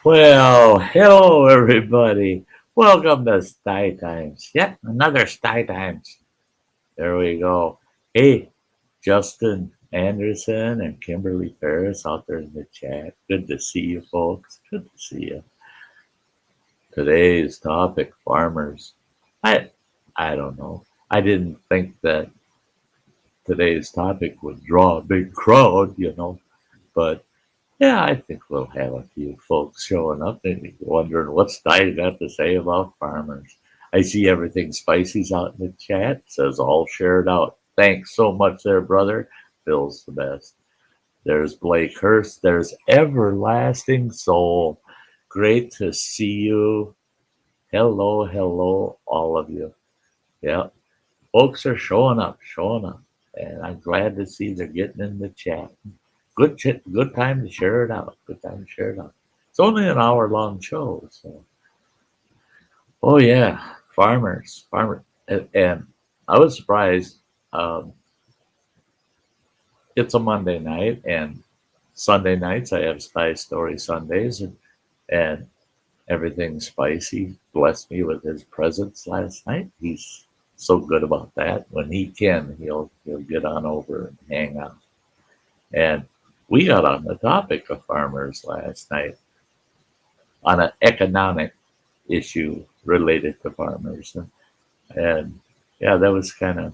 Well, hello everybody. Welcome to Sty Times. Yet another Sty Times. There we go. Hey, Justin Anderson and Kimberly Ferris out there in the chat. Good to see you folks. Good to see you. Today's topic, farmers. I I don't know. I didn't think that today's topic would draw a big crowd, but yeah, I think we'll have a few folks showing up and wondering what's Sty got to say about farmers. I see everything Spicy's out in the chat. Says all shared out. Thanks so much there, brother. Phil's the best. There's Blake Hurst. There's Everlasting Soul. Great to see you. Hello, hello, all of you. Yeah, folks are showing up, showing up. And I'm glad to see they're getting in the chat. Good time to share it out. Good time to share it out. It's only an hour long show, so oh yeah, farmers, and I was surprised. Um, it's a Monday night, and Sunday nights I have Spy Story Sundays, and everything Spicy blessed me with his presence last night. He's so good about that. When he can, he'll get on over and hang out. And we got on the topic of farmers last night on an economic issue related to farmers. And yeah, that was kind of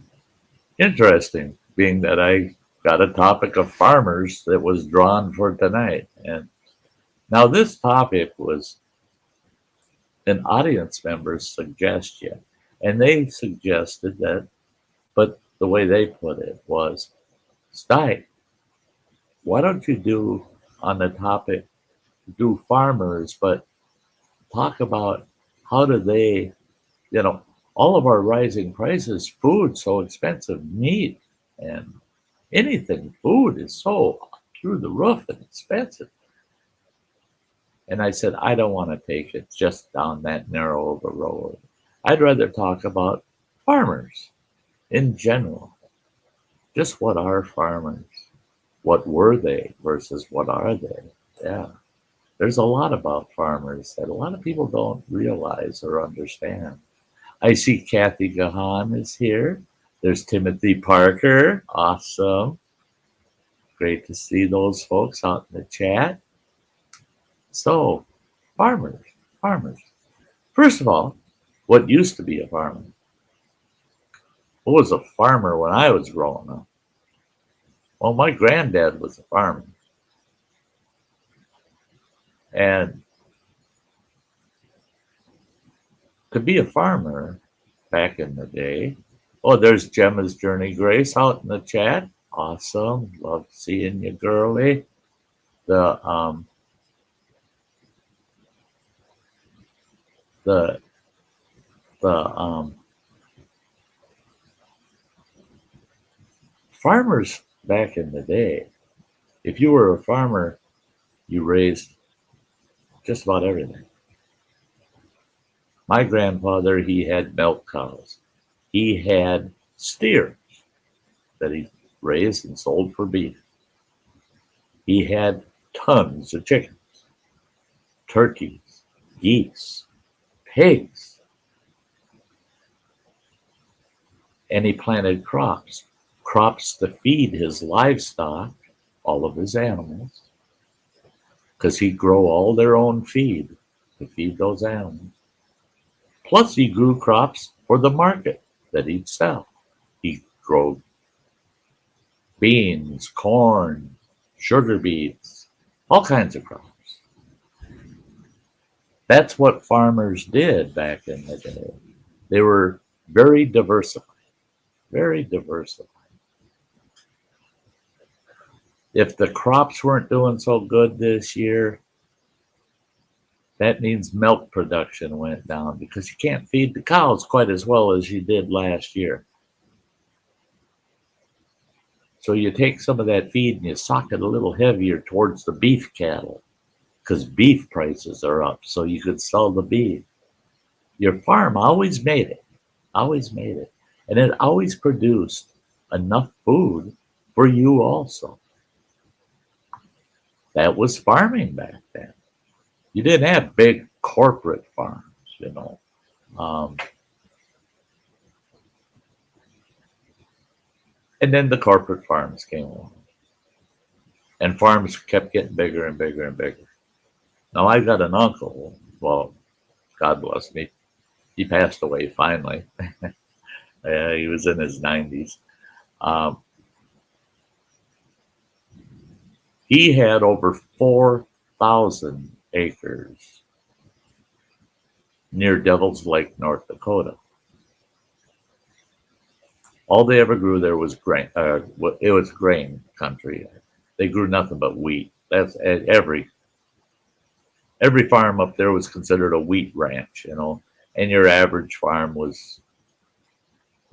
interesting, being that I got a topic of farmers that was drawn for tonight. And now this topic was an audience member's suggestion. And they suggested that, but the way they put it was, Sty, why don't you do on the topic, do farmers, but talk about how do they, you know, all of our rising prices, food so expensive, meat and anything, food is so through the roof and expensive. And I said, I don't want to take it just down that narrow of a road. I'd rather talk about farmers in general. Just what are farmers? What were they versus what are they? Yeah. There's a lot about farmers that a lot of people don't realize or understand. I see Kathy Gahan is here. There's Timothy Parker. Awesome. Great to see those folks out in the chat. So, farmers, farmers. First of all, what used to be a farmer? What was a farmer when I was growing up? Well, my granddad was a farmer. And to be a farmer back in the day, oh, there's Gemma's Journey Grace out in the chat. Awesome. Love seeing you, girly. The the the farmers back in the day, if you were a farmer, you raised just about everything. My grandfather, he had milk cows. He had steers that he raised and sold for beef. He had tons of chickens, turkeys, geese, pigs, and he planted crops to feed his livestock, all of his animals, because he'd grow all their own feed to feed those animals. Plus, he grew crops for the market that he'd sell. He grew beans, corn, sugar beets, all kinds of crops. That's what farmers did back in the day. They were very diversified, very diversified. If the crops weren't doing so good this year, that means milk production went down because you can't feed the cows quite as well as you did last year. So you take some of that feed and you sock it a little heavier towards the beef cattle because beef prices are up, so you could sell the beef. Your farm always made it, and it always produced enough food for you also. That was farming back then. You didn't have big corporate farms. Um, and then the corporate farms came along, and farms kept getting bigger and bigger and bigger. Now I got an uncle. Well, God bless me. He passed away finally. He was in his 90s. Um, he had over 4,000 acres near Devil's Lake, North Dakota. All they ever grew there was grain. It was grain country. They grew nothing but wheat. That's every farm up there was considered a wheat ranch. And your average farm was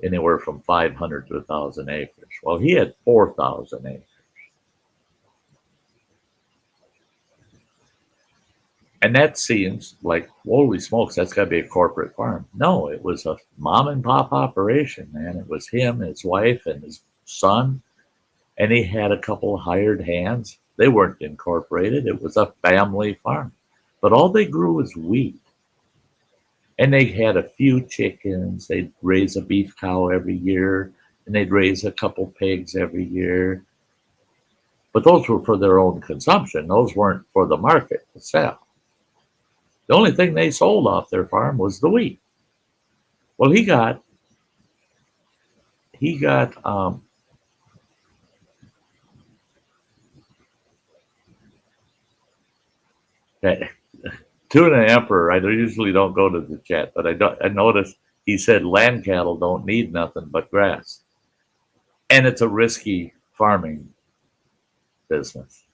anywhere from 500 to 1,000 acres. Well, he had 4,000 acres. And that seems like, holy smokes, that's got to be a corporate farm. No, it was a mom and pop operation, man. It was him, his wife, and his son. And he had a couple of hired hands. They weren't incorporated. It was a family farm. But all they grew was wheat. And they had a few chickens. They'd raise a beef cow every year. And they'd raise a couple pigs every year. But those were for their own consumption. Those weren't for the market to sell. The only thing they sold off their farm was the wheat. Well, he got that Tuna Emperor. I usually don't go to the chat, but I noticed he said land cattle don't need nothing but grass, and it's a risky farming business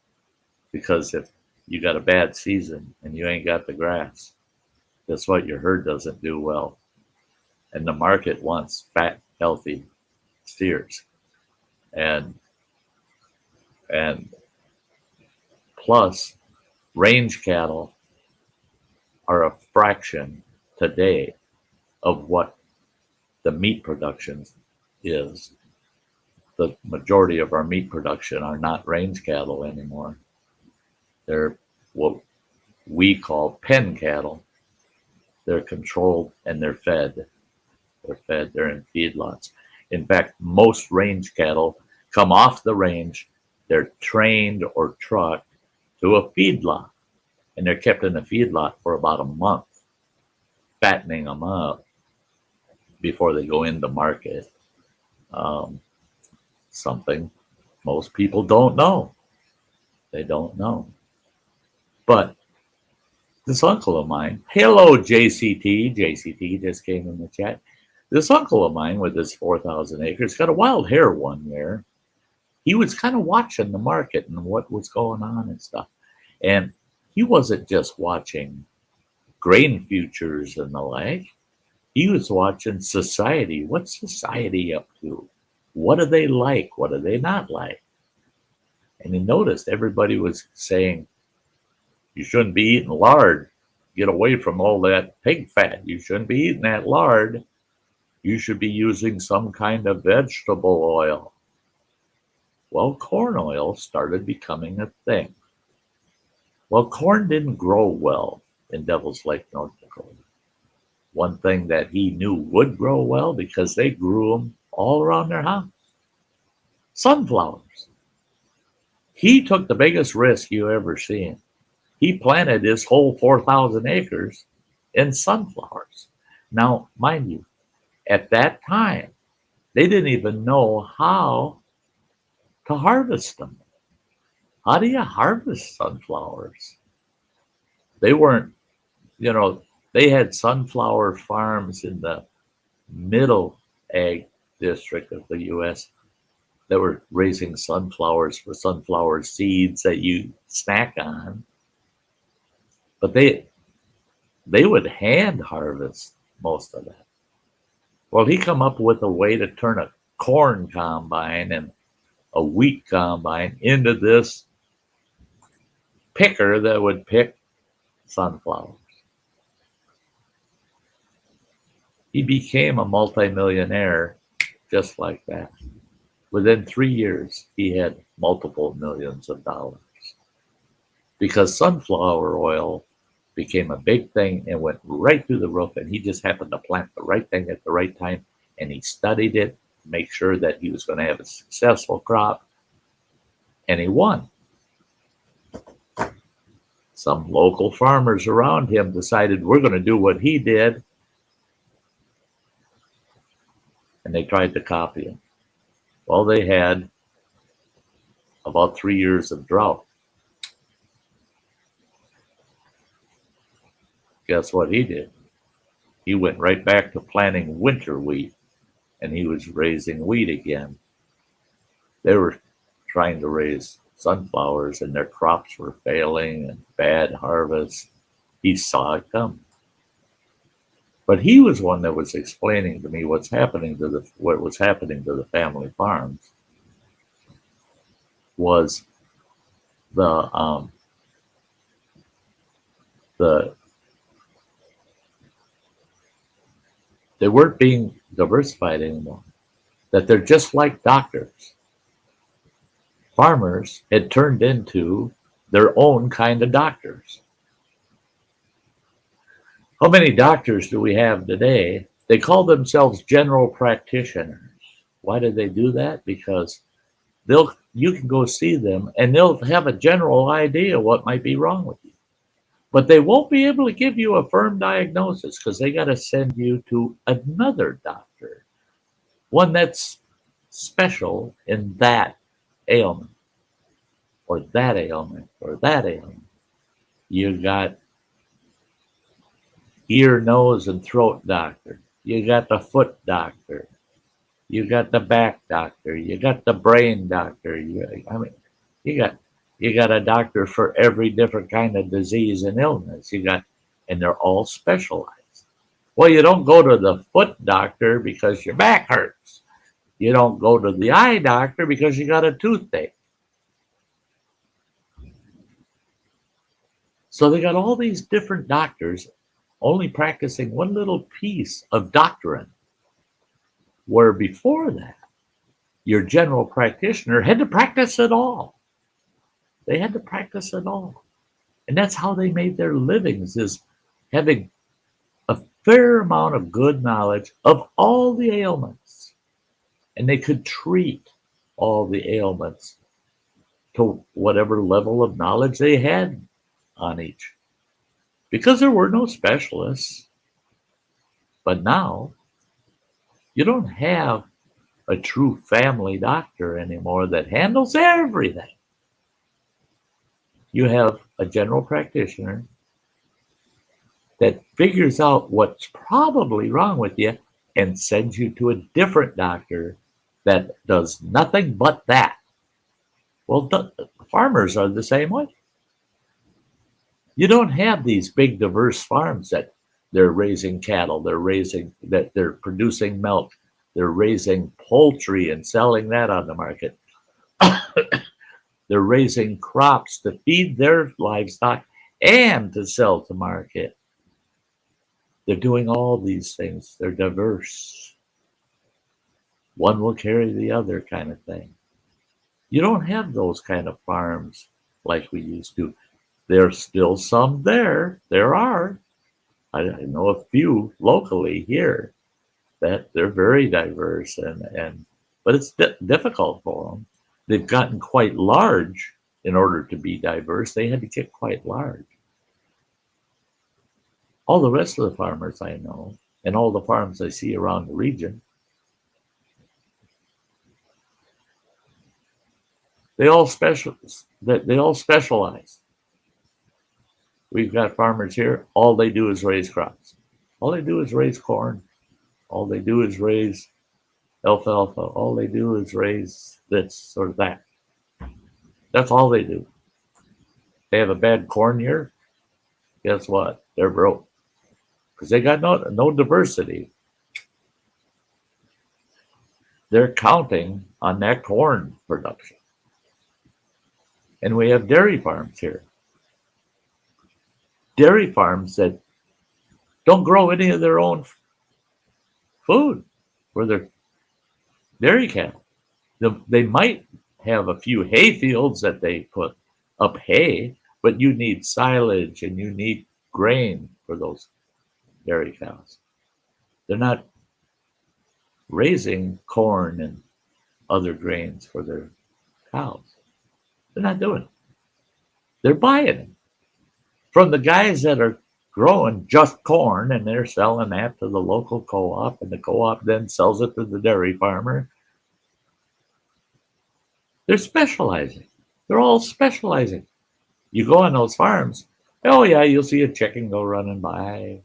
because if you got a bad season and you ain't got the grass, guess what? Your herd doesn't do well, and the market wants fat, healthy steers, and plus range cattle are a fraction today of what the meat production is. The majority of our meat production are not range cattle anymore. They're what we call pen cattle. They're controlled and they're fed. They're in feedlots. In fact, most range cattle come off the range, they're trained or trucked to a feedlot, and they're kept in a feedlot for about a month, fattening them up before they go into market. Something most people don't know. They don't know. But this uncle of mine, hello JCT, JCT just came in the chat. This uncle of mine with his 4,000 acres got a wild hair one year. He was kind of watching the market and what was going on and stuff. And he wasn't just watching grain futures and the like. He was watching society. What's society up to? What do they like? What do they not like? And he noticed everybody was saying, you shouldn't be eating lard. Get away from all that pig fat. You shouldn't be eating that lard. You should be using some kind of vegetable oil. Well, corn oil started becoming a thing. Well, corn didn't grow well in Devil's Lake, North Dakota. One thing that he knew would grow well because they grew them all around their house. Sunflowers. He took the biggest risk you ever seen. He planted his whole 4,000 acres in sunflowers. Now, mind you, at that time, they didn't even know how to harvest them. How do you harvest sunflowers? They weren't, they had sunflower farms in the middle ag district of the U.S. that were raising sunflowers for sunflower seeds that you snack on. But they would hand harvest most of that. Well, he come up with a way to turn a corn combine and a wheat combine into this picker that would pick sunflowers. He became a multimillionaire just like that. Within 3 years, he had multiple millions of dollars because sunflower oil became a big thing and went right through the roof. And he just happened to plant the right thing at the right time. And he studied it to make sure that he was going to have a successful crop. And he won. Some local farmers around him decided we're going to do what he did. And they tried to copy him. Well, they had about 3 years of drought. Guess what he did? He went right back to planting winter wheat, and he was raising wheat again. They were trying to raise sunflowers, and their crops were failing and bad harvests. He saw it come. But he was one that was explaining to me what was happening to the family farms was the they weren't being diversified anymore. That they're just like doctors. Farmers had turned into their own kind of doctors. How many doctors do we have today? They call themselves general practitioners. Why do they do that? Because you can go see them and they'll have a general idea what might be wrong with you. But they won't be able to give you a firm diagnosis because they got to send you to another doctor, one that's special in that ailment or that ailment or that ailment. You got ear, nose, and throat doctor. You got the foot doctor. You got the back doctor. You got the brain doctor. You got a doctor for every different kind of disease and illness. And they're all specialized. Well, you don't go to the foot doctor because your back hurts. You don't go to the eye doctor because you got a toothache. So they got all these different doctors only practicing one little piece of doctrine, where before that, your general practitioner had to practice it all. They had to practice it all. And that's how they made their livings, is having a fair amount of good knowledge of all the ailments. And they could treat all the ailments to whatever level of knowledge they had on each. Because there were no specialists. But now, you don't have a true family doctor anymore that handles everything. You have a general practitioner that figures out what's probably wrong with you and sends you to a different doctor that does nothing but that. Well, the farmers are the same way. You don't have these big diverse farms that they're raising cattle, they're producing milk, they're raising poultry and selling that on the market. They're raising crops to feed their livestock and to sell to market. They're doing all these things. They're diverse. One will carry the other kind of thing. You don't have those kind of farms like we used to. There's still some there. There are. I know a few locally here that they're very diverse, but it's difficult for them. They've gotten quite large in order to be diverse. They had to get quite large. All the rest of the farmers I know, and all the farms I see around the region, they all specialize. We've got farmers here, all they do is raise crops. All they do is raise corn. All they do is raise alfalfa. All they do is raise this or that. That's all they do. They have a bad corn year, guess what? They're broke. Because they got no diversity. They're counting on that corn production. And we have dairy farms here. Dairy farms that don't grow any of their own food for their dairy cattle. They might have a few hay fields that they put up hay, but you need silage and you need grain for those dairy cows. They're not raising corn and other grains for their cows. They're not doing it. They're buying it from the guys that are growing just corn, and they're selling that to the local co-op, and the co-op then sells it to the dairy farmer. They're specializing. They're all specializing. You go on those farms, oh yeah, you'll see a chicken go running by.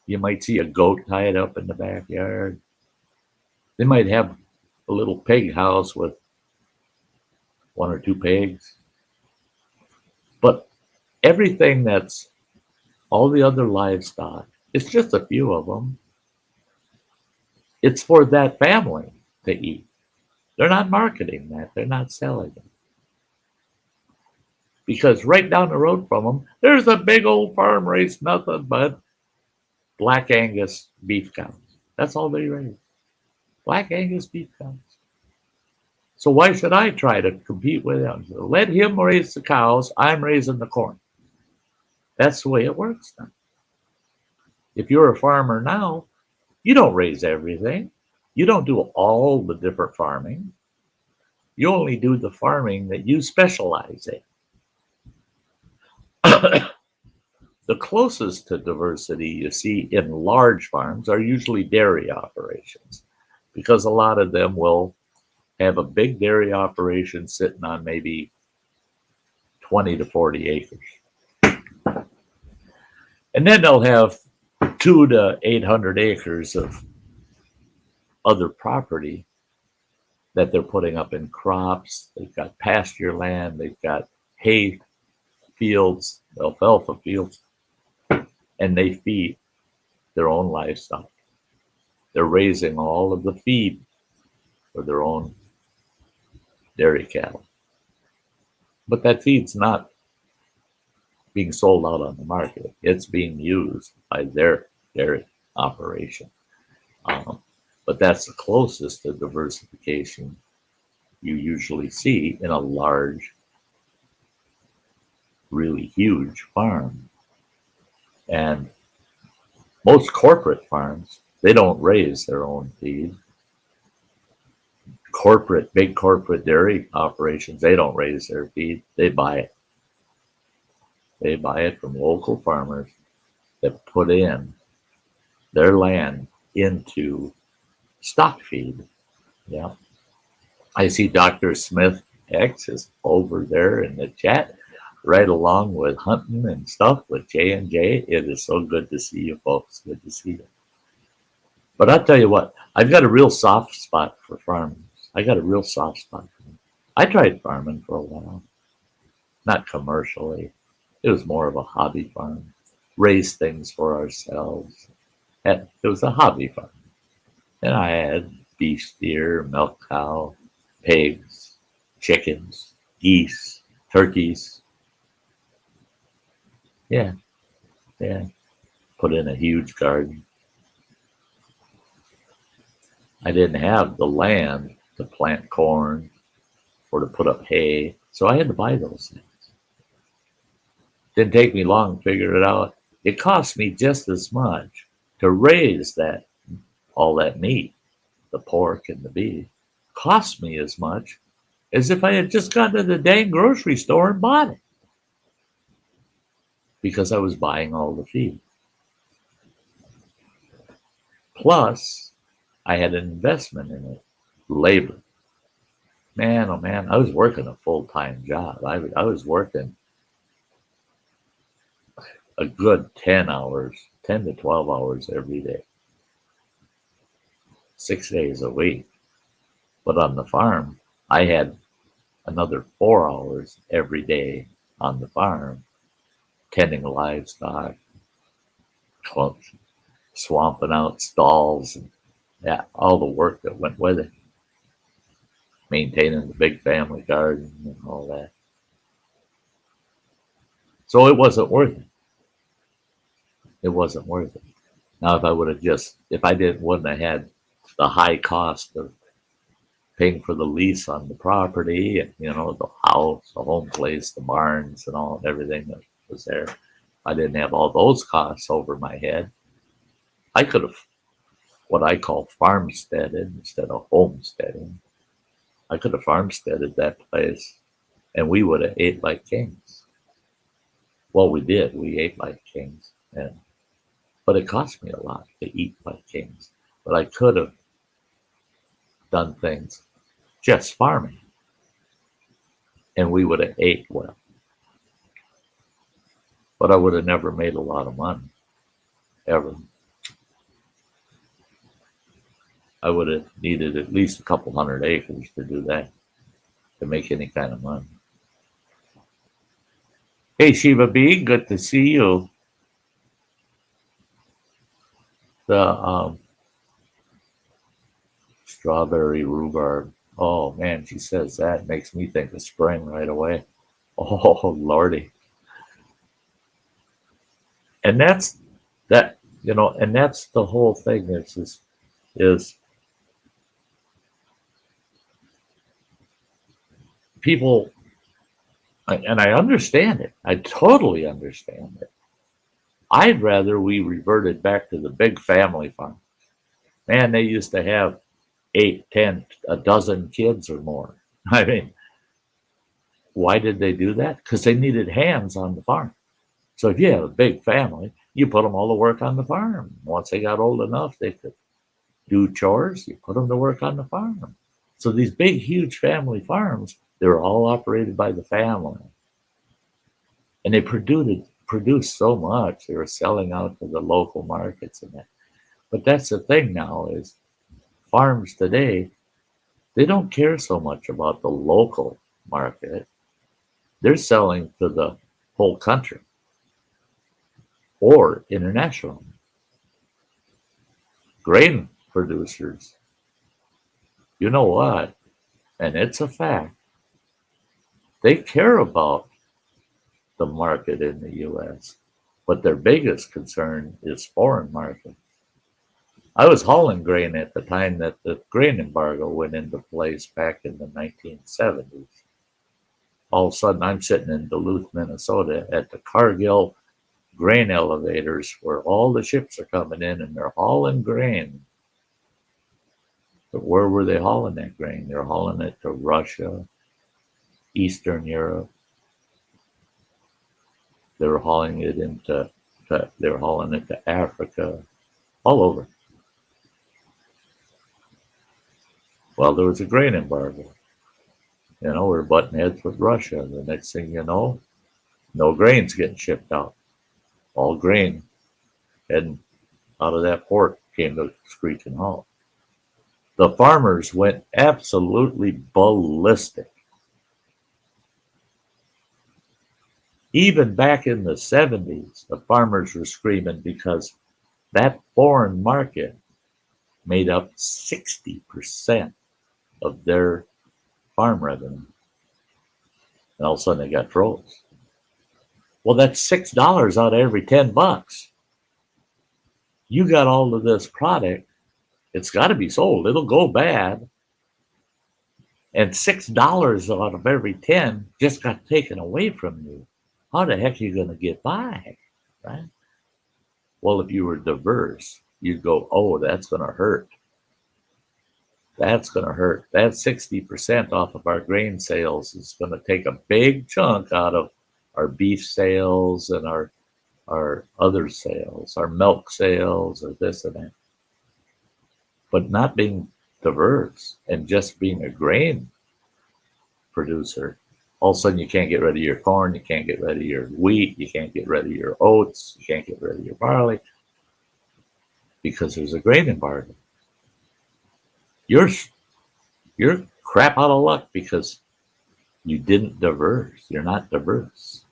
You might see a goat tied up in the backyard. They might have a little pig house with one or two pigs. But everything that's all the other livestock, it's just a few of them. It's for that family to eat. They're not marketing that. They're not selling it. Because right down the road from them, there's a big old farm raised nothing but Black Angus beef cows. That's all they raise. Black Angus beef cows. So why should I try to compete with him? Let him raise the cows. I'm raising the corn. That's the way it works now. If you're a farmer now, you don't raise everything. You don't do all the different farming. You only do the farming that you specialize in. The closest to diversity you see in large farms are usually dairy operations, because a lot of them will have a big dairy operation sitting on maybe 20 to 40 acres. And then they'll have 200 to 800 acres of other property that they're putting up in crops. They've got pasture land, they've got hay fields, alfalfa fields, and they feed their own livestock. They're raising all of the feed for their own dairy cattle. But that feed's not being sold out on the market. It's being used by their dairy operation. But that's the closest to diversification you usually see in a large, really huge farm. And most corporate farms, they don't raise their own feed. Big corporate dairy operations, they don't raise their feed. They buy it. They buy it from local farmers that put in their land into stock feed. Yeah. I see Dr. Smith X is over there in the chat, right along with Hunting and stuff with J&J. It is so good to see you folks. Good to see you. But I'll tell you what, I've got a real soft spot for farming. I got a real soft spot for them. I tried farming for a while. Not commercially. It was more of a hobby farm. Raise things for ourselves. It was a hobby farm. And I had beef steer, milk cow, pigs, chickens, geese, turkeys. Yeah. Put in a huge garden. I didn't have the land to plant corn or to put up hay, so I had to buy those things. Didn't take me long to figure it out. It cost me just as much to raise all that meat, the pork and the beef, cost me as much as if I had just gone to the dang grocery store and bought it, because I was buying all the feed. Plus, I had an investment in it, labor. Man, oh man, I was working a full-time job. I was working a good 10 to 12 hours every day, 6 days a week. But on the farm, I had another 4 hours every day on the farm, tending livestock, swamping out stalls, and all the work that went with it, maintaining the big family garden and all that. So it wasn't worth it. It wasn't worth it. Now, if I wouldn't have had the high cost of paying for the lease on the property and, the house, the home place, the barns and everything that was there, I didn't have all those costs over my head. I could have what I call farmsteaded instead of homesteading. I could have farmsteaded that place and we would have ate like kings. Well, we did. We ate like kings. But it cost me a lot to eat like kings. But I could have done things just farming and we would have ate well. But I would have never made a lot of money, ever. I would have needed at least a couple hundred acres to do that, to make any kind of money. Hey, Shiva B, good to see you. The strawberry rhubarb. Oh, man, she says that makes me think of spring right away. Oh, Lordy. And that's that, and that's the whole thing is people, and I understand it. I totally understand it. I'd rather we reverted back to the big family farm. Man, they used to have 8, 10, a dozen kids or more. I mean, why did they do that? Because they needed hands on the farm. So if you have a big family, you put them all to work on the farm. Once they got old enough, they could do chores. You put them to work on the farm. So these big, huge family farms, they were all operated by the family. And they produced so much. They were selling out to the local markets and that. But that's the thing now is farms today, they don't care so much about the local market. They're selling to the whole country or international. Grain producers, you know what? And it's a fact. They care about the market in the U.S., but their biggest concern is foreign market. I was hauling grain at the time that the grain embargo went into place back in the 1970s. All of a sudden, I'm sitting in Duluth, Minnesota at the Cargill grain elevators where all the ships are coming in and they're hauling grain. But where were they hauling that grain? They're hauling it to Russia, Eastern Europe. They were hauling it to Africa, all over. Well, there was a grain embargo. We're butting heads with Russia. The next thing you know, no grain's getting shipped out. All grain heading out of that port came to a screeching halt. The farmers went absolutely ballistic. Even back in the 70s, the farmers were screaming because that foreign market made up 60% of their farm revenue. And all of a sudden they got froze. Well, that's $6 out of every $10. You got all of this product. It's got to be sold. It'll go bad. And $6 out of every 10 just got taken away from you. How the heck are you going to get by, right? Well, if you were diverse, you'd go, oh, that's going to hurt. That's going to hurt. That 60% off of our grain sales is going to take a big chunk out of our beef sales and our other sales, our milk sales, or this and that. But not being diverse and just being a grain producer, all of a sudden you can't get rid of your corn, you can't get rid of your wheat, you can't get rid of your oats, you can't get rid of your barley because there's a grain embargo. You're crap out of luck because you didn't diverse. You're not diverse.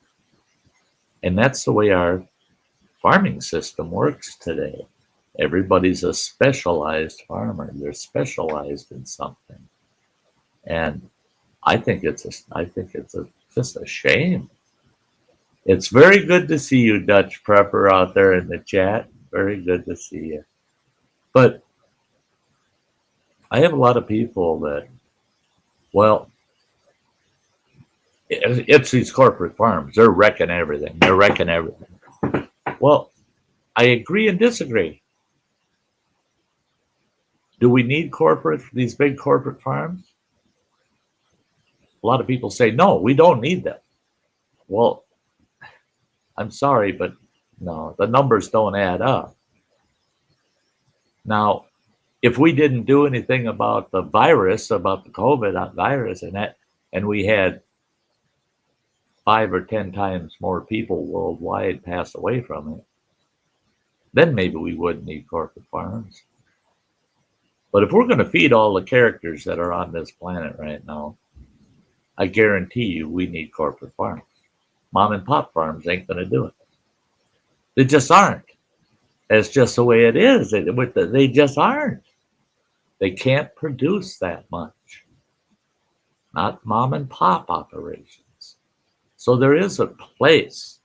And that's the way our farming system works today. Everybody's a specialized farmer. They're specialized in something. And I think it's just a shame. It's very good to see you, Dutch Prepper, out there in the chat. Very good to see you. But I have a lot of people that, well, it's these corporate farms. They're wrecking everything. Well, I agree and disagree. Do we need these big corporate farms? A lot of people say, no, we don't need them. Well, I'm sorry, but no, the numbers don't add up. Now, if we didn't do anything about the virus, about the COVID virus, and we had 5 or 10 times more people worldwide pass away from it, then maybe we wouldn't need corporate farms. But if we're going to feed all the characters that are on this planet right now, I guarantee you we need corporate farms. Mom and pop farms ain't going to do it. They just aren't. It's just the way it is. They just aren't. They can't produce that much. Not mom and pop operations. So there is a place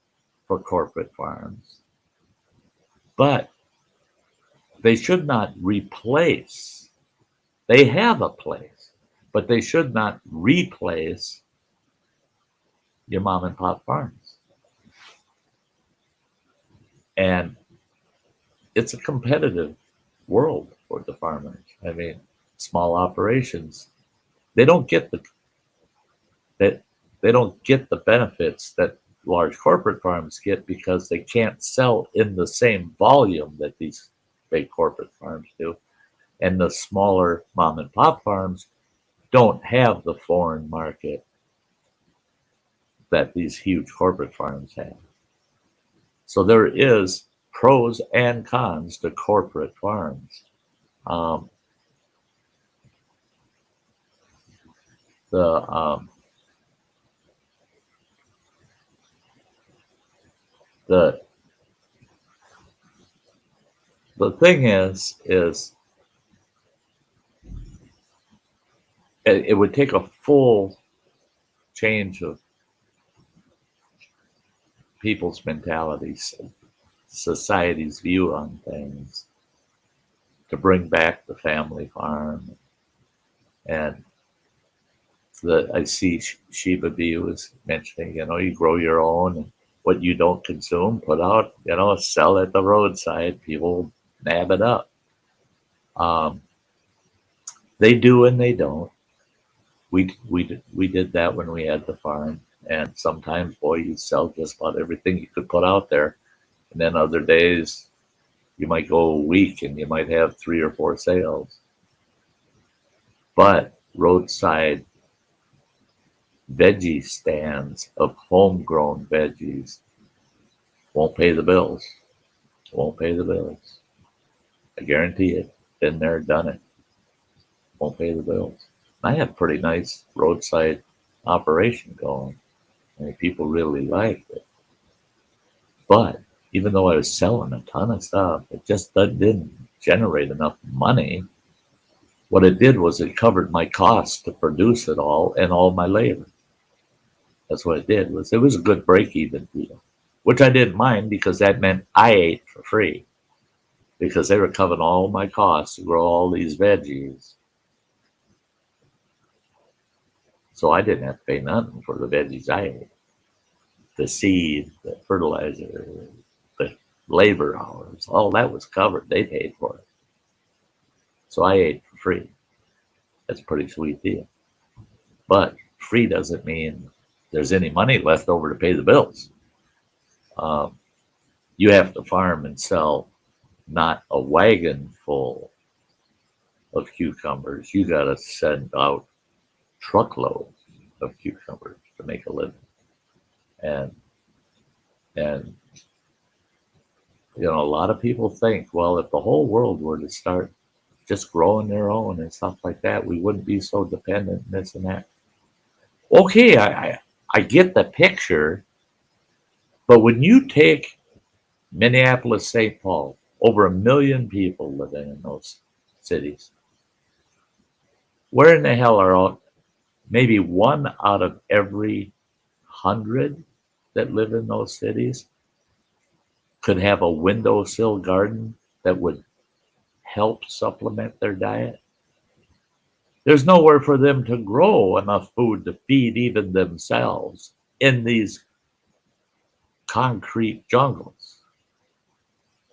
for corporate farms, but they should not replace. They have a place, but they should not replace your mom and pop farms. And it's a competitive world for the farmers. I mean, small operations, they don't get the benefits that large corporate farms get because they can't sell in the same volume that these big corporate farms do. And the smaller mom and pop farms don't have the foreign market that these huge corporate farms have. So there is pros and cons to corporate farms. The thing is it would take a full change of people's mentalities, society's view on things, to bring back the family farm. And I see Shiba B was mentioning, you grow your own, and what you don't consume, put out, sell at the roadside. People nab it up. They do and they don't. We did that when we had the farm, and sometimes, boy, you sell just about everything you could put out there, and then other days you might go a week and you might have 3 or 4 sales. But roadside veggie stands of homegrown veggies won't pay the bills. Won't pay the bills. I guarantee it. Been there, done it. Won't pay the bills. I have a pretty nice roadside operation going. I mean, people really liked it. But even though I was selling a ton of stuff, it just didn't generate enough money. What it did was it covered my costs to produce it all and all my labor. That's what it did. It was a good break-even deal, which I didn't mind because that meant I ate for free because they were covering all my costs to grow all these veggies. So I didn't have to pay nothing for the veggies I ate. The seed, the fertilizer, the labor hours, all that was covered. They paid for it. So I ate for free. That's a pretty sweet deal. But free doesn't mean there's any money left over to pay the bills. You have to farm and sell not a wagon full of cucumbers. You got to send out truckloads of cucumbers to make a living. And a lot of people think, well, if the whole world were to start just growing their own and stuff like that, we wouldn't be so dependent on this and that. Okay, I get the picture, but when you take Minneapolis, St. Paul, over 1 million people living in those cities, where in the hell are maybe 1 out of every 100 that live in those cities could have a windowsill garden that would help supplement their diet? There's nowhere for them to grow enough food to feed even themselves in these concrete jungles.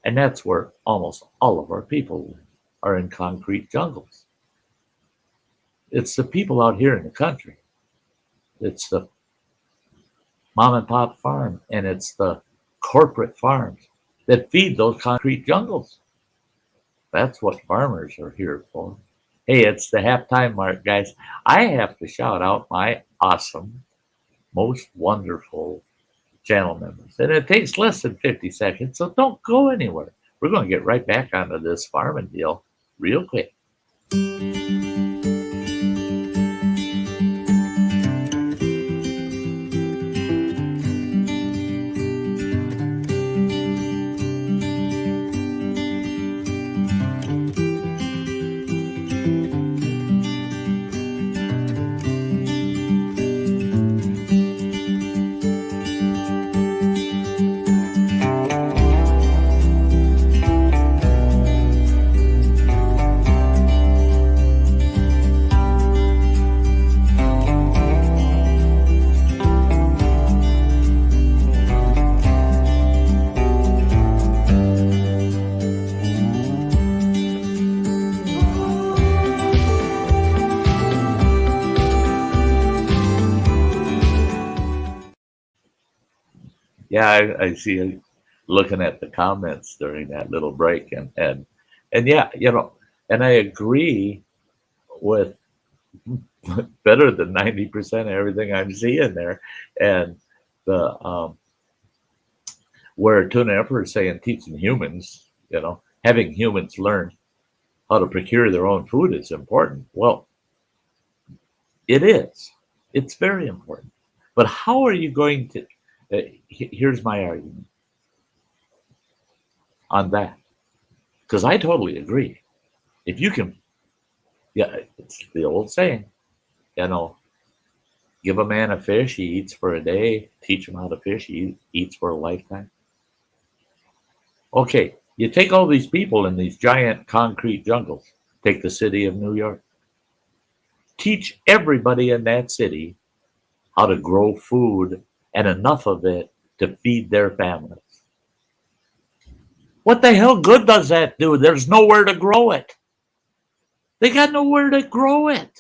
And that's where almost all of our people live, are in concrete jungles. It's the people out here in the country. It's the mom and pop farm, and it's the corporate farms that feed those concrete jungles. That's what farmers are here for. Hey, it's the halftime mark, guys. I have to shout out my awesome, most wonderful channel members. And it takes less than 50 seconds, so don't go anywhere. We're going to get right back onto this farming deal real quick. Yeah, I see you looking at the comments during that little break, and yeah, and I agree with better than 90% of everything I'm seeing there, and the where Tuna Emperor is saying teaching humans, having humans learn how to procure their own food is important. Well, it is. It's very important. But how are you going to? Here's my argument on that, because I totally agree. If you can, yeah, it's the old saying, you know, give a man a fish, he eats for a day. Teach him how to fish, he eats for a lifetime. Okay, you take all these people in these giant concrete jungles. Take the city of New York. Teach everybody in that city how to grow food and enough of it to feed their families. What the hell good does that do? There's nowhere to grow it. They got nowhere to grow it.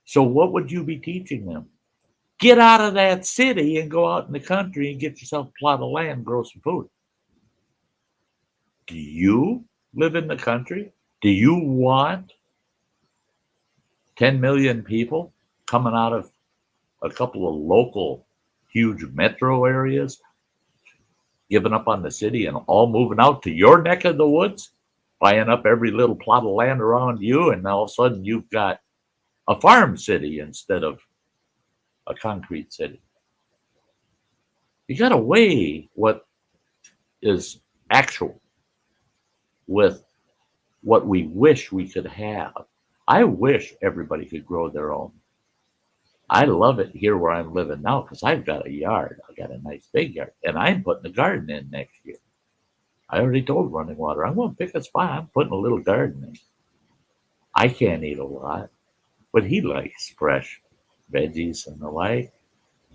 So what would you be teaching them? Get out of that city and go out in the country and get yourself a plot of land, grow some food. Do you live in the country? Do you want 10 million people coming out of a couple of local huge metro areas, giving up on the city and all moving out to your neck of the woods, buying up every little plot of land around you, and all of a sudden you've got a farm city instead of a concrete city? You got to weigh what is actual with what we wish we could have. I wish everybody could grow their own. I love it here where I'm living now because I've got a yard. I got a nice big yard, and I'm putting a garden in next year. I already told Running Water, I'm going to pick a spot. I'm putting a little garden in. I can't eat a lot, but he likes fresh veggies and the like.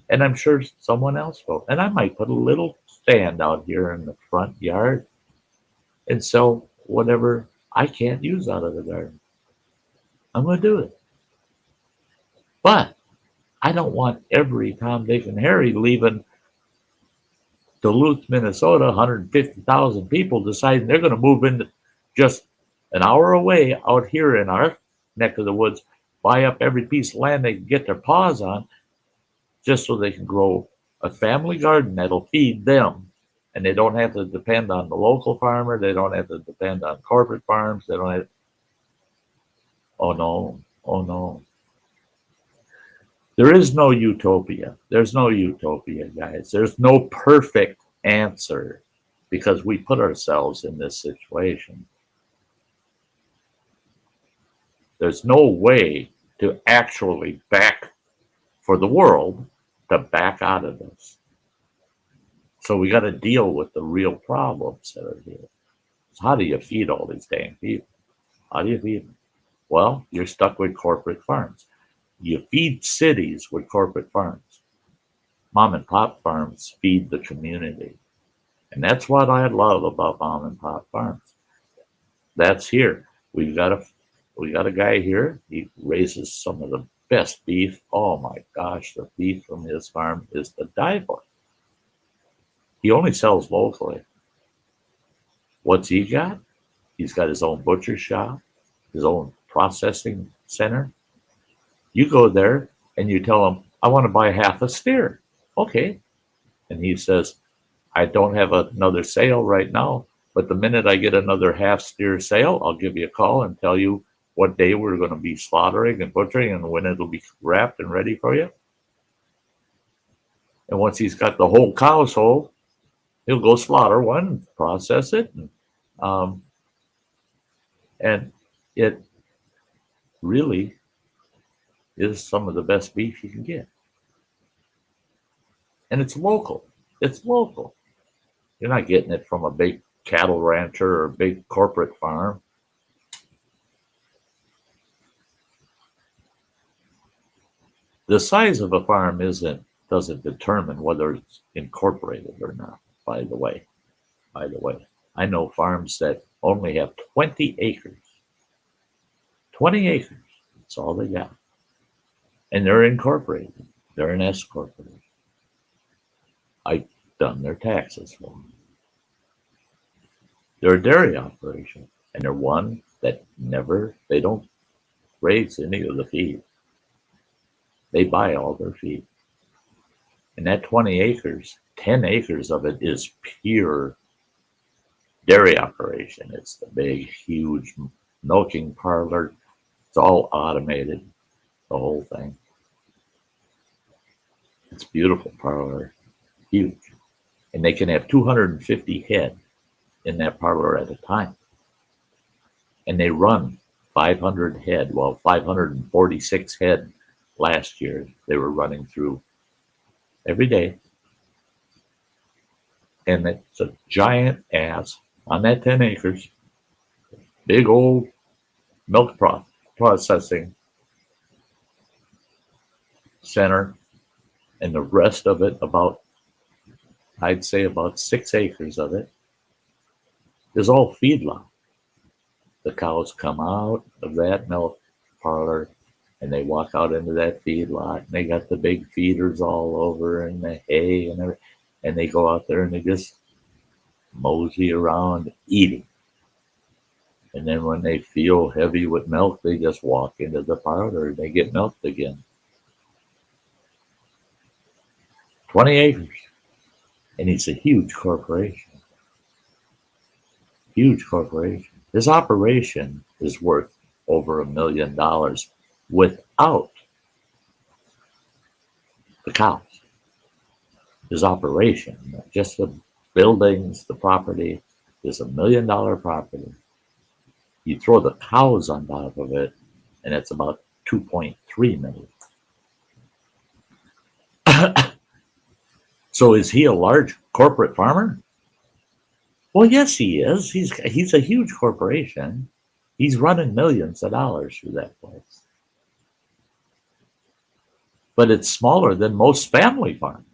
And I'm sure someone else will. And I might put a little stand out here in the front yard and sell whatever I can't use out of the garden. I'm going to do it. But I don't want every Tom, Dick, and Harry leaving Duluth, Minnesota, 150,000 people deciding they're going to move in just an hour away out here in our neck of the woods, buy up every piece of land they can get their paws on just so they can grow a family garden that'll feed them. And they don't have to depend on the local farmer. They don't have to depend on corporate farms. They don't have. Oh no. Oh no. There is no utopia. There's no utopia, guys. There's no perfect answer because we put ourselves in this situation. There's no way to actually back for the world to back out of this. So we got to deal with the real problems that are here. So how do you feed all these dang people? How do you feed them? Well, you're stuck with corporate farms. You feed cities with corporate farms. Mom and pop farms feed the community. And that's what I love about mom and pop farms. That's here. We've got a we got a guy here. He raises some of the best beef. Oh my gosh, the beef from his farm is to die for. He only sells locally. What's he got? He's got his own butcher shop, his own processing center. You go there and you tell him, I want to buy half a steer. Okay. And he says, I don't have another sale right now, but the minute I get another half steer sale, I'll give you a call and tell you what day we're going to be slaughtering and butchering and when it'll be wrapped and ready for you. And once he's got the whole cow sold, he'll go slaughter one, process it, um, and it really is some of the best beef you can get. And it's local. It's local. You're not getting it from a big cattle rancher or a big corporate farm. The size of a farm doesn't determine whether it's incorporated or not, by the way. By the way, I know farms that only have 20 acres. 20 acres. That's all they got. And they're incorporated. They're an S corporation. I've done their taxes for them. They're a dairy operation, and they're one that they don't raise any of the feed. They buy all their feed. And that 20 acres, 10 acres of it is pure dairy operation. It's the big, huge milking parlor. It's all automated, the whole thing. It's a beautiful parlor, huge. And they can have 250 head in that parlor at a time. And they run 500 head, 546 head last year they were running through every day. And it's a giant ass on that 10 acres, big old milk processing center, and the rest of it, I'd say about 6 acres of it, is all feedlot. The cows come out of that milk parlor and they walk out into that feedlot, and they got the big feeders all over and the hay and everything, and they go out there and they just mosey around eating. And then when they feel heavy with milk, they just walk into the parlor and they get milked again. 20 acres. And it's a huge corporation. Huge corporation. This operation is worth over $1 million without the cows. His operation, just the buildings, the property, is $1 million property. You throw the cows on top of it, and it's about 2.3 million. So is he a large corporate farmer? Well, yes, he is. He's a huge corporation. He's running millions of dollars through that place. But it's smaller than most family farms.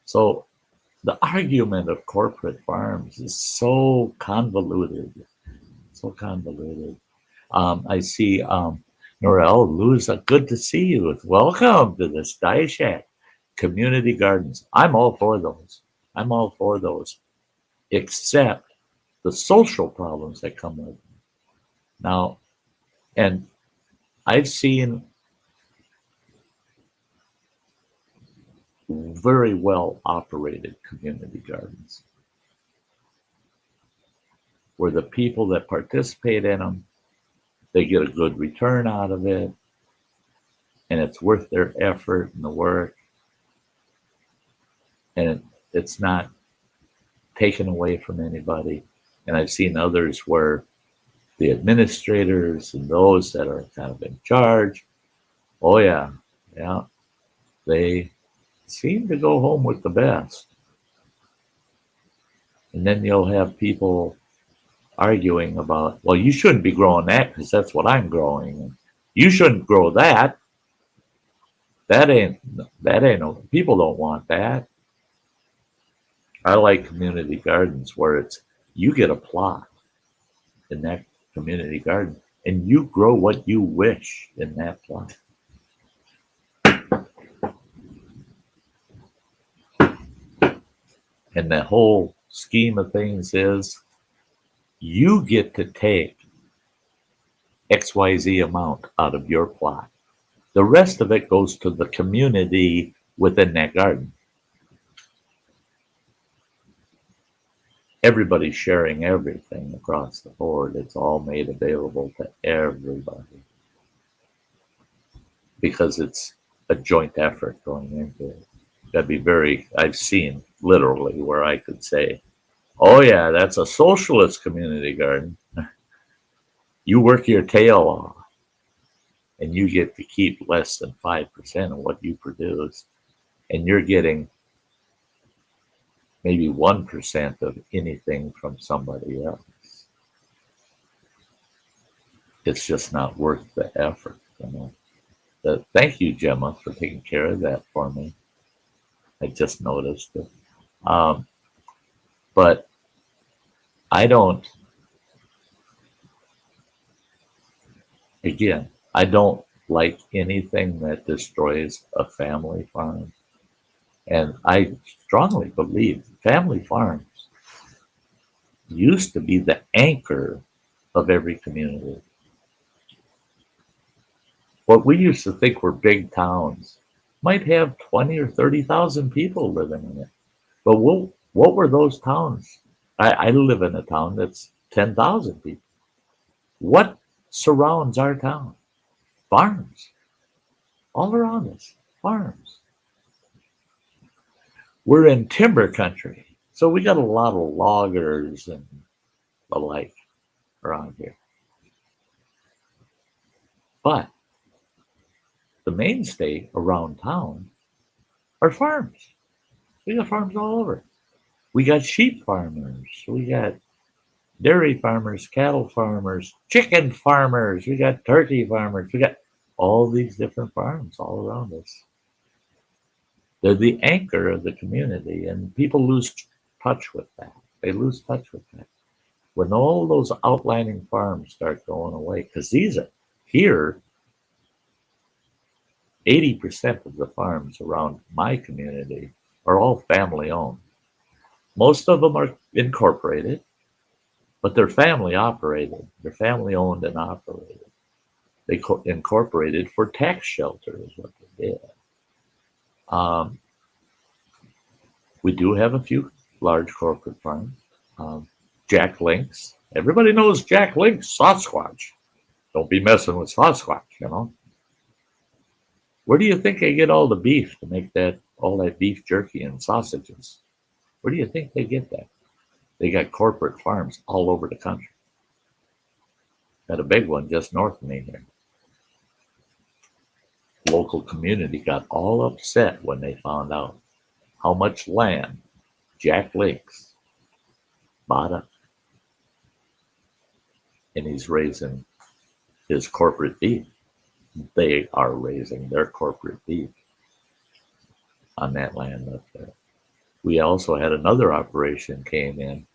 So the argument of corporate farms is so convoluted. So convoluted. I see Norel, Luz, good to see you. Welcome to the Sty Shack Community Gardens. I'm all for those. I'm all for those, except the social problems that come with them. Now, and I've seen very well operated community gardens where the people that participate in them, they get a good return out of it, and it's worth their effort and the work, and it's not taken away from anybody. And I've seen others where the administrators and those that are kind of in charge, oh yeah, they seem to go home with the best. And then you'll have people arguing about, well, you shouldn't be growing that because that's what I'm growing. And you shouldn't grow that. That ain't no, people don't want that. I like community gardens where it's you get a plot in that community garden and you grow what you wish in that plot. And the whole scheme of things is you get to take XYZ amount out of your plot. The rest of it goes to the community within that garden. Everybody's sharing everything across the board. It's all made available to everybody because it's a joint effort going into it. That'd be I've seen literally where I could say, oh yeah, that's a socialist community garden. You work your tail off and you get to keep less than 5% of what you produce. And you're getting maybe 1% of anything from somebody else. It's just not worth the effort, you know. Thank you, Gemma, for taking care of that for me. I just noticed it. But I don't like anything that destroys a family farm. And I strongly believe family farms used to be the anchor of every community. What we used to think were big towns might have 20 or 30,000 people living in it. But what were those towns? I live in a town that's 10,000 people. What surrounds our town? Farms. All around us, farms. We're in timber country, so we got a lot of loggers and the like around here. But the mainstay around town are farms. We got farms all over. We got sheep farmers. We got dairy farmers, cattle farmers, chicken farmers. We got turkey farmers. We got all these different farms all around us. They're the anchor of the community, and people lose touch with that. They lose touch with that. When all those outlining farms start going away, because these are here, 80% of the farms around my community are all family owned. Most of them are incorporated, but they're family operated. They're family owned and operated. They incorporated for tax shelter is what they did. We do have a few large corporate farms. Jack Link's. Everybody knows Jack Link's Sasquatch. Don't be messing with Sasquatch, you know. Where do you think they get all the beef to make all that beef jerky and sausages? Where do you think they get that? They got corporate farms all over the country. Got a big one just north of me here. Local community got all upset when they found out how much land Jack Link's bought up. And he's raising his corporate beef. They are raising their corporate beef on that land up there. We also had another operation came in.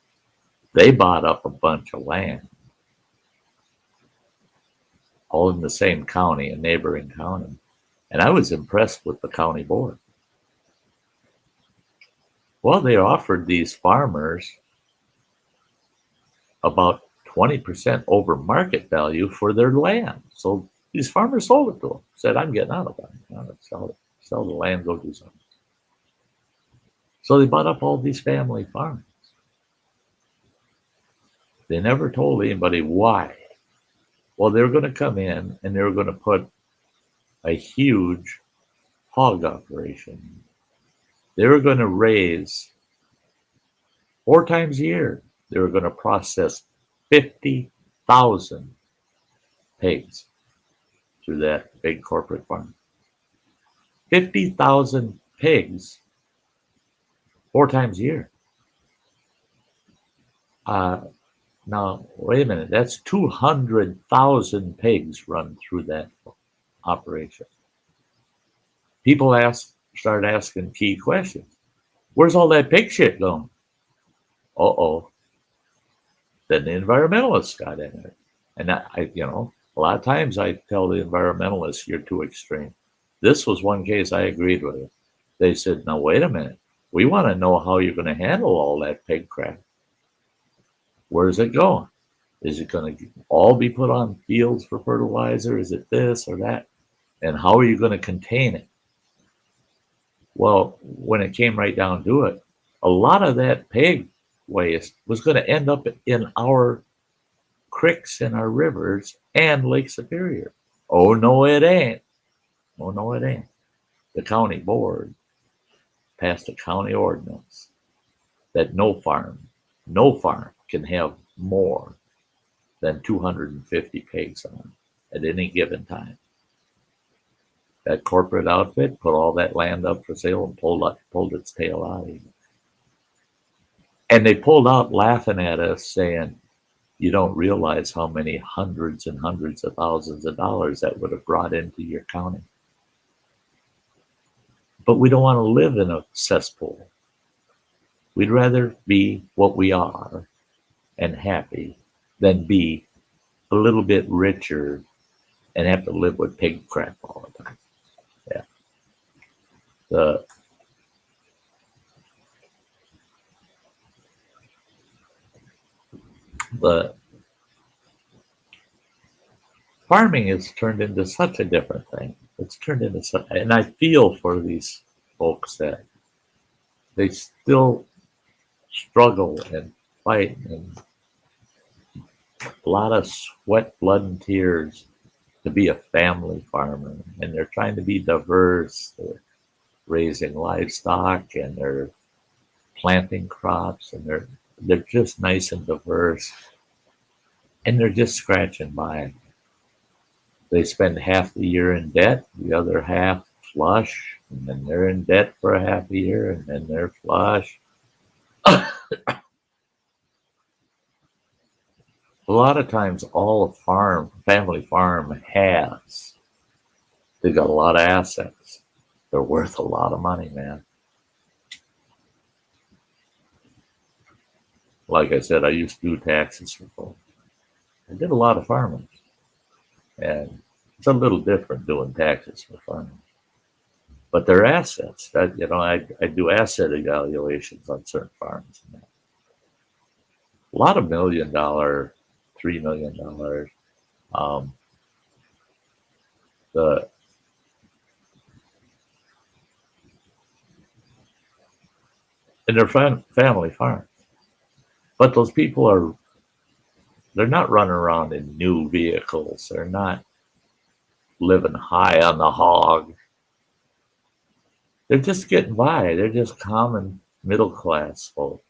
They bought up a bunch of land, all in the same county, a neighboring county. And I was impressed with the county board. Well, they offered these farmers about 20% over market value for their land. So these farmers sold it to them. Said, I'm getting out of that. I'm going to sell the land, go do something. So they bought up all these family farms. They never told anybody why. Well, they were going to come in and they were going to put a huge hog operation. They were going to raise 4 times a year. They were going to process 50,000 pigs through that big corporate farm. 50,000 pigs 4 times a year. Now, wait a minute. That's 200,000 pigs run through that operation. People start asking key questions. Where's all that pig shit going? Uh-oh. Then the environmentalists got in it. And a lot of times I tell the environmentalists, you're too extreme. This was one case I agreed with it. They said, now, wait a minute. We want to know how you're going to handle all that pig crap. Where's it going? Is it going to all be put on fields for fertilizer? Is it this or that? And how are you going to contain it? Well, when it came right down to it, a lot of that pig waste was going to end up in our creeks and our rivers and Lake Superior. Oh, no, it ain't. Oh, no, it ain't. The county board passed a county ordinance that no farm can have more than 250 pigs on at any given time. That corporate outfit put all that land up for sale and pulled its tail out of it. And they pulled out laughing at us saying, you don't realize how many hundreds and hundreds of thousands of dollars that would have brought into your county. But we don't want to live in a cesspool. We'd rather be what we are and happy than be a little bit richer and have to live with pig crap all the time. Yeah. The farming has turned into such a different thing. It's turned into such, and I feel for these folks that they still struggle and fight, and a lot of sweat, blood, and tears to be a family farmer. And they're trying to be diverse. They're raising livestock and they're planting crops, and they're just nice and diverse. And they're just scratching by. They spend half the year in debt, the other half flush, and then they're in debt for a half a year, and then they're flush. A lot of times, all a family farm has, they've got a lot of assets. They're worth a lot of money, man. Like I said, I used to do taxes for folks. I did a lot of farming. And it's a little different doing taxes for farmers. But they're assets. I do asset evaluations on certain farms. A lot of $1 million, $3 million. And they're family farms. But those people they're not running around in new vehicles. They're not living high on the hog. They're just getting by. They're just common middle class folk.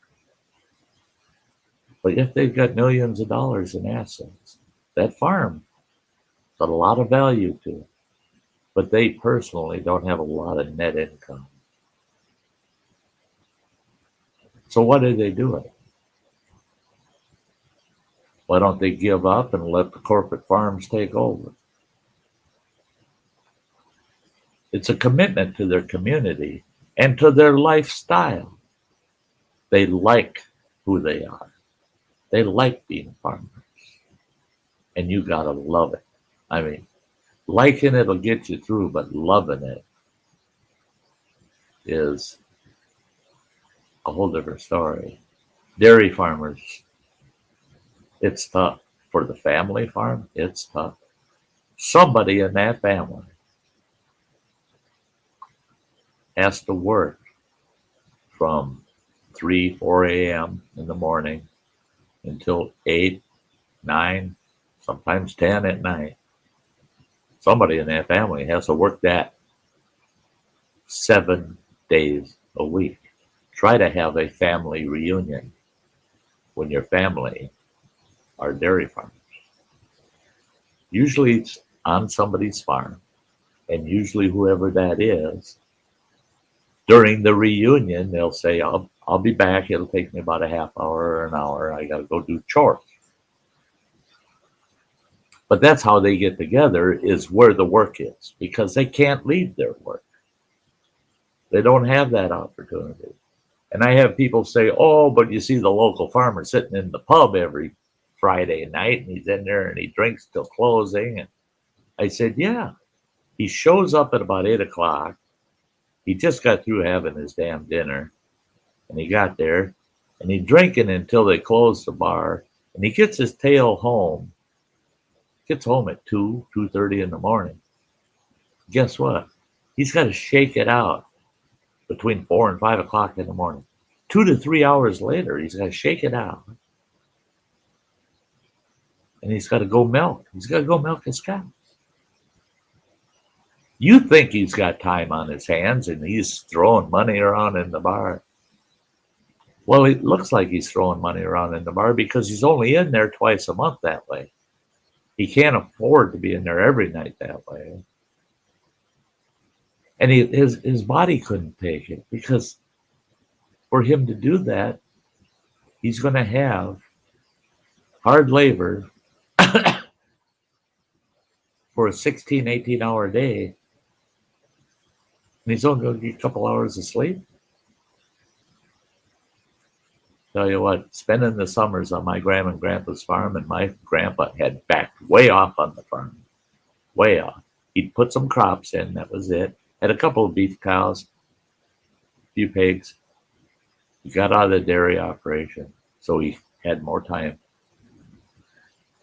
But yet they've got millions of dollars in assets. That farm got a lot of value to it. But they personally don't have a lot of net income. So what are they doing? Why don't they give up and let the corporate farms take over? It's a commitment to their community and to their lifestyle. They like who they are. They like being farmers. And you gotta love it. I mean, liking it will get you through, but loving it is a whole different story. Dairy farmers, it's tough. For the family farm, it's tough. Somebody in that family has to work from 3, 4 a.m. in the morning until 8, 9, sometimes 10 at night. Somebody in that family has to work that 7 days a week. Try to have a family reunion when your family are dairy farmers. Usually it's on somebody's farm, and usually whoever that is, during the reunion, they'll say, I'll be back. It'll take me about a half hour or an hour. I got to go do chores. But that's how they get together, is where the work is, because they can't leave their work. They don't have that opportunity. And I have people say, oh, but you see the local farmer sitting in the pub every Friday night and he's in there and he drinks till closing. And I said, yeah, he shows up at about 8 o'clock. He just got through having his damn dinner and he got there and he's drinking until they close the bar and he gets his tail home, gets home at 2:30 in the morning. Guess what? He's got to shake it out between 4 and 5 o'clock in the morning. 2 to 3 hours later, he's got to shake it out and he's got to go milk. He's got to go milk his cows. You think he's got time on his hands and he's throwing money around in the bar. Well, it looks like he's throwing money around in the bar because he's only in there twice a month that way. He can't afford to be in there every night that way. And his body couldn't take it because for him to do that, he's going to have hard labor for a 16, 18-hour day. And he's only going to get a couple hours of sleep. Tell you what, spending the summers on my grandma and grandpa's farm, and my grandpa had backed way off on the farm. Way off. He'd put some crops in, that was it. Had a couple of beef cows, a few pigs. He got out of the dairy operation, so he had more time.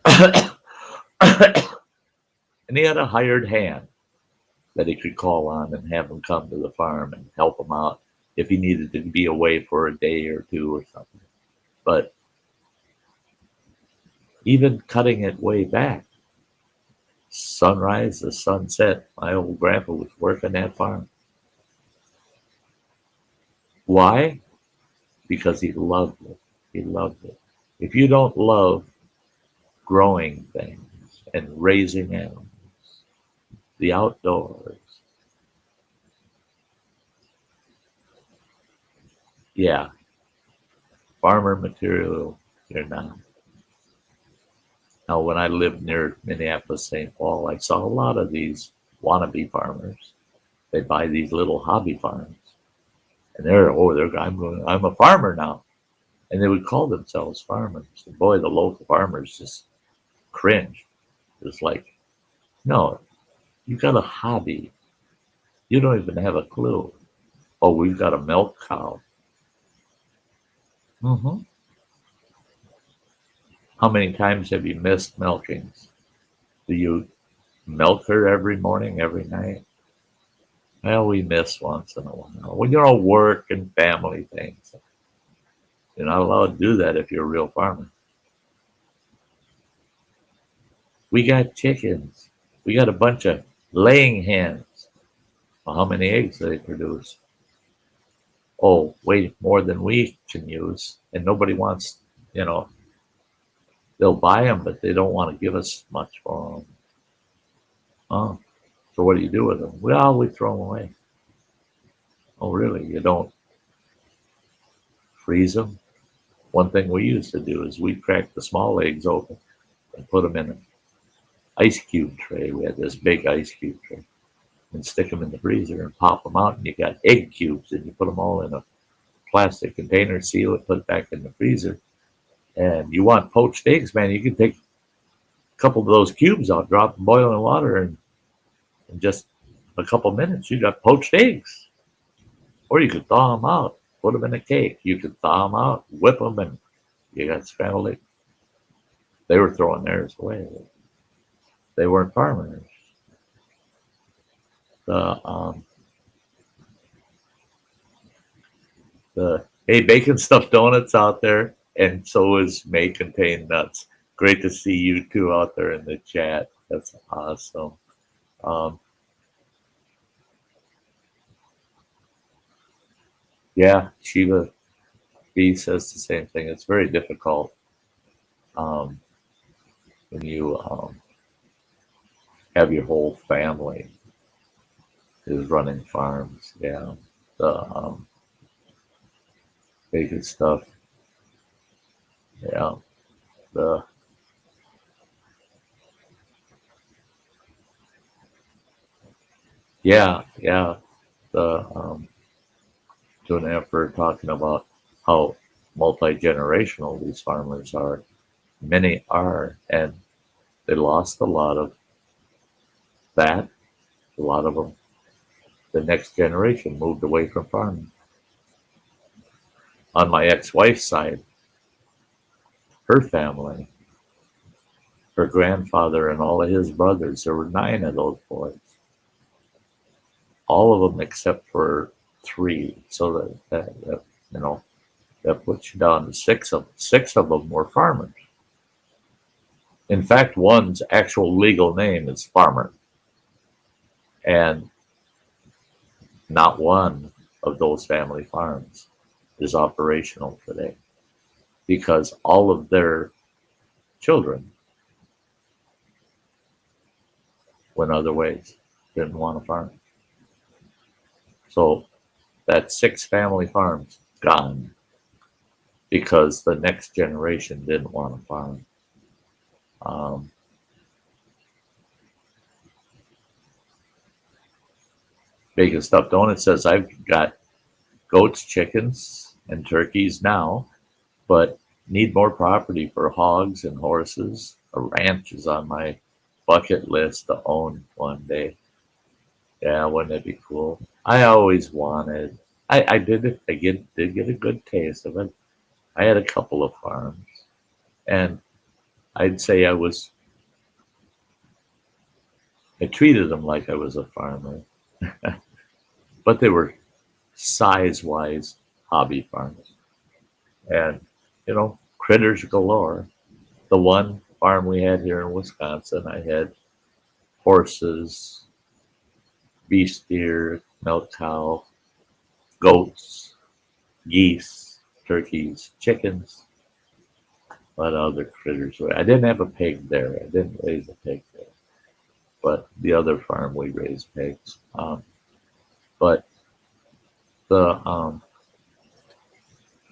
And he had a hired hand that he could call on and have him come to the farm and help him out if he needed to be away for a day or two or something. But even cutting it way back, sunrise to sunset, my old grandpa was working that farm. Why? Because he loved it. He loved it. If you don't love growing things and raising animals, the outdoors, yeah, farmer material, you're not. Now, when I lived near Minneapolis, St. Paul, I saw a lot of these wannabe farmers. They buy these little hobby farms, and I'm a farmer now, and they would call themselves farmers. And boy, the local farmers just cringed. It's like, no, you got a hobby. You don't even have a clue. Oh, we've got a milk cow. Mm-hmm. How many times have you missed milkings? Do you milk her every morning, every night? Well, we miss once in a while. When you're all work and family things, you're not allowed to do that if you're a real farmer. We got chickens. We got a bunch of laying hens. Well, how many eggs do they produce? Oh, way more than we can use. And nobody wants, you know, they'll buy them, but they don't want to give us much for them. Oh, so what do you do with them? Well, we throw them away. Oh, really? You don't freeze them? One thing we used to do is we crack the small eggs open and put them in an ice cube tray. We had this big ice cube tray and stick them in the freezer and pop them out. And you got egg cubes and you put them all in a plastic container, seal it, put it back in the freezer. And you want poached eggs, man, you can take a couple of those cubes out, drop them in boiling water, and in just a couple minutes, you got poached eggs. Or you could thaw them out, put them in a cake. You could thaw them out, whip them, and you got scrambled eggs. They were throwing theirs away. They weren't farmers. The hey, bacon stuffed donuts out there, and so is may contain nuts. Great to see you two out there in the chat. That's awesome. Um, yeah, Shiva B says the same thing. It's very difficult um, when you have your whole family is running farms. Yeah, the bacon stuff. Yeah, the yeah. The to an effort talking about how multi-generational these farmers are. Many are, and they lost a lot of that. A lot of them, the next generation moved away from farming. On my ex-wife's side, her family, her grandfather and all of his brothers, there were 9 of those boys. All of them except for 3. So that puts you down to 6 of them. 6 of them were farmers. In fact, one's actual legal name is Farmer. And not one of those family farms is operational today because all of their children went other ways, didn't want to farm. So that 6 family farms gone because the next generation didn't want to farm. Bacon Stuffed Donut says, I've got goats, chickens, and turkeys now, but need more property for hogs and horses. A ranch is on my bucket list to own one day. Yeah, wouldn't it be cool? I always wanted. I did it. I did get a good taste of it. I had a couple of farms, and I'd say I treated them like I was a farmer, but they were size-wise hobby farms, and critters galore. The one farm we had here in Wisconsin, I had horses, beef steer, milk cow, goats, geese, turkeys, chickens, a lot of other critters. I didn't have a pig there. I didn't raise a pig there. But the other farm, we raised pigs. But the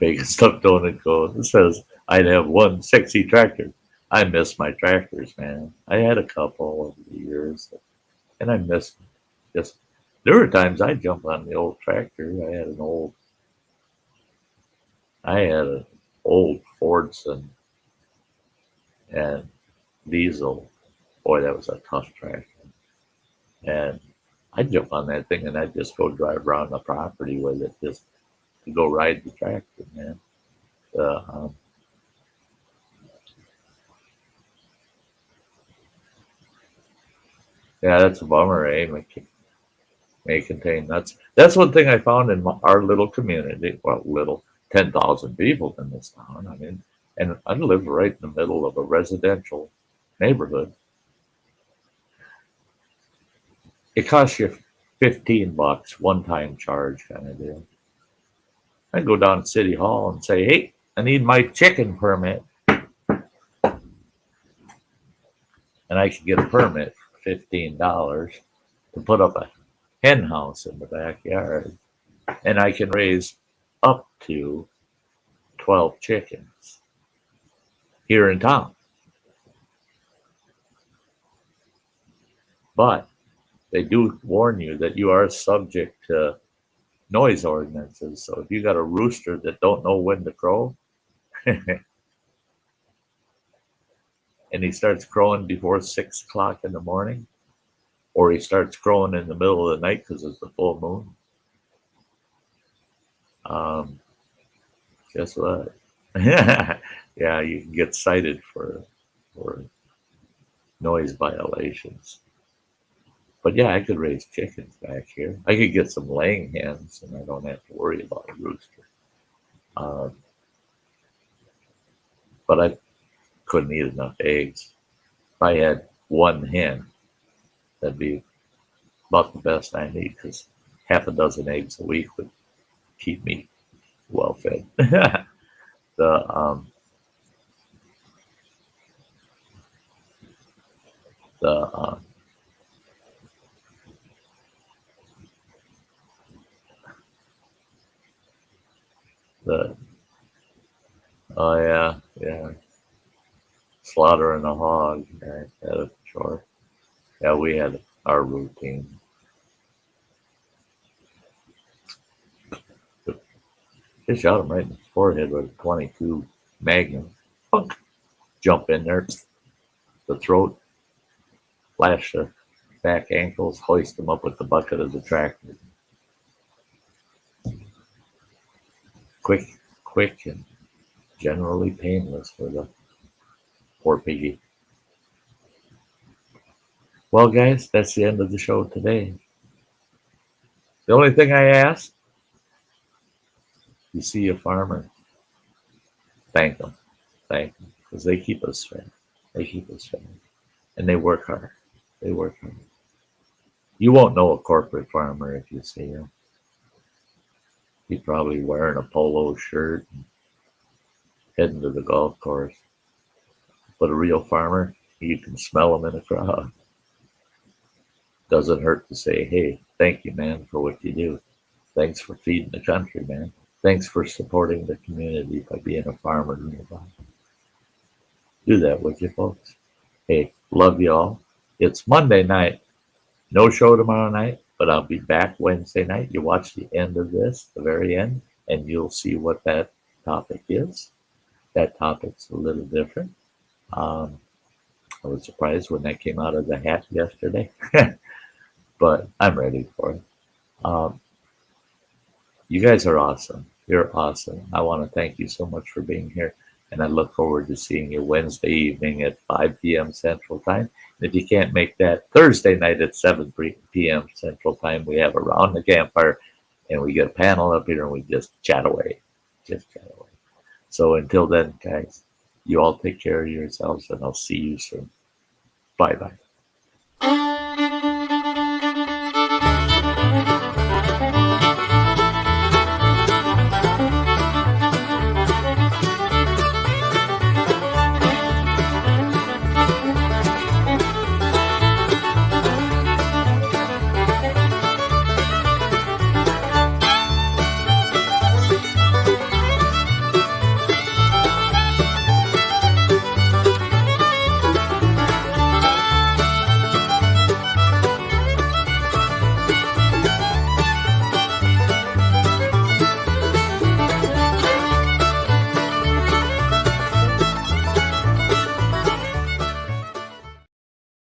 Bacon Stuffed Donut goes, it says, I'd have one sexy tractor. I miss my tractors, man. I had a couple over the years, and I miss just. There were times I'd jump on the old tractor. I had an old Fordson and diesel. Boy, that was a tough tractor. And I'd jump on that thing and I'd just go drive around the property with it, just to go ride the tractor, man. Yeah, that's a bummer, eh? May contain nuts. That's one thing I found in our little community. Well, little 10,000 people in this town. I mean, and I live right in the middle of a residential neighborhood. It costs you $15, one-time charge kind of deal. I go down to City Hall and say, "Hey, I need my chicken permit," and I can get a permit for $15 to put up a hen house in the backyard, and I can raise up to 12 chickens here in town. But they do warn you that you are subject to noise ordinances. So if you got a rooster that don't know when to crow, and he starts crowing before 6 o'clock in the morning, or he starts crowing in the middle of the night because it's the full moon, guess what? Yeah, you can get cited for noise violations. But yeah, I could raise chickens back here. I could get some laying hens, and I don't have to worry about a rooster. But I couldn't eat enough eggs. If I had one hen, that'd be about the best I need, because half a dozen eggs a week would keep me well fed. the the the oh yeah, slaughtering a hog. Right, that was sure. Yeah, we had our routine. They shot him right in the forehead with a 22 Magnum. Punk. Jump in there, the throat, flash the back ankles, hoist him up with the bucket of the tractor. Quick, and generally painless for the poor piggy. Well, guys, that's the end of the show today. The only thing I ask, you see a farmer, thank them. Thank them. Because they keep us fed. They keep us fed. And they work hard. They work hard. You won't know a corporate farmer if you see him. He's probably wearing a polo shirt and heading to the golf course. But a real farmer, you can smell him in a crowd. Doesn't hurt to say, hey, thank you, man, for what you do. Thanks for feeding the country, man. Thanks for supporting the community by being a farmer nearby. Do that with you, folks. Hey, love you all. It's Monday night. No show tomorrow night, but I'll be back Wednesday night. You watch the end of this, the very end, and you'll see what that topic is. That topic's a little different. I was surprised when that came out of the hat yesterday, but I'm ready for it. You guys are awesome. You're awesome. I want to thank you so much for being here, and I look forward to seeing you Wednesday evening at 5 p.m. Central Time. And if you can't make that, Thursday night at 7 p.m. Central Time, we have Around the Campfire, and we get a panel up here, and we just chat away. Just chat away. So until then, guys, you all take care of yourselves, and I'll see you soon. Bye-bye.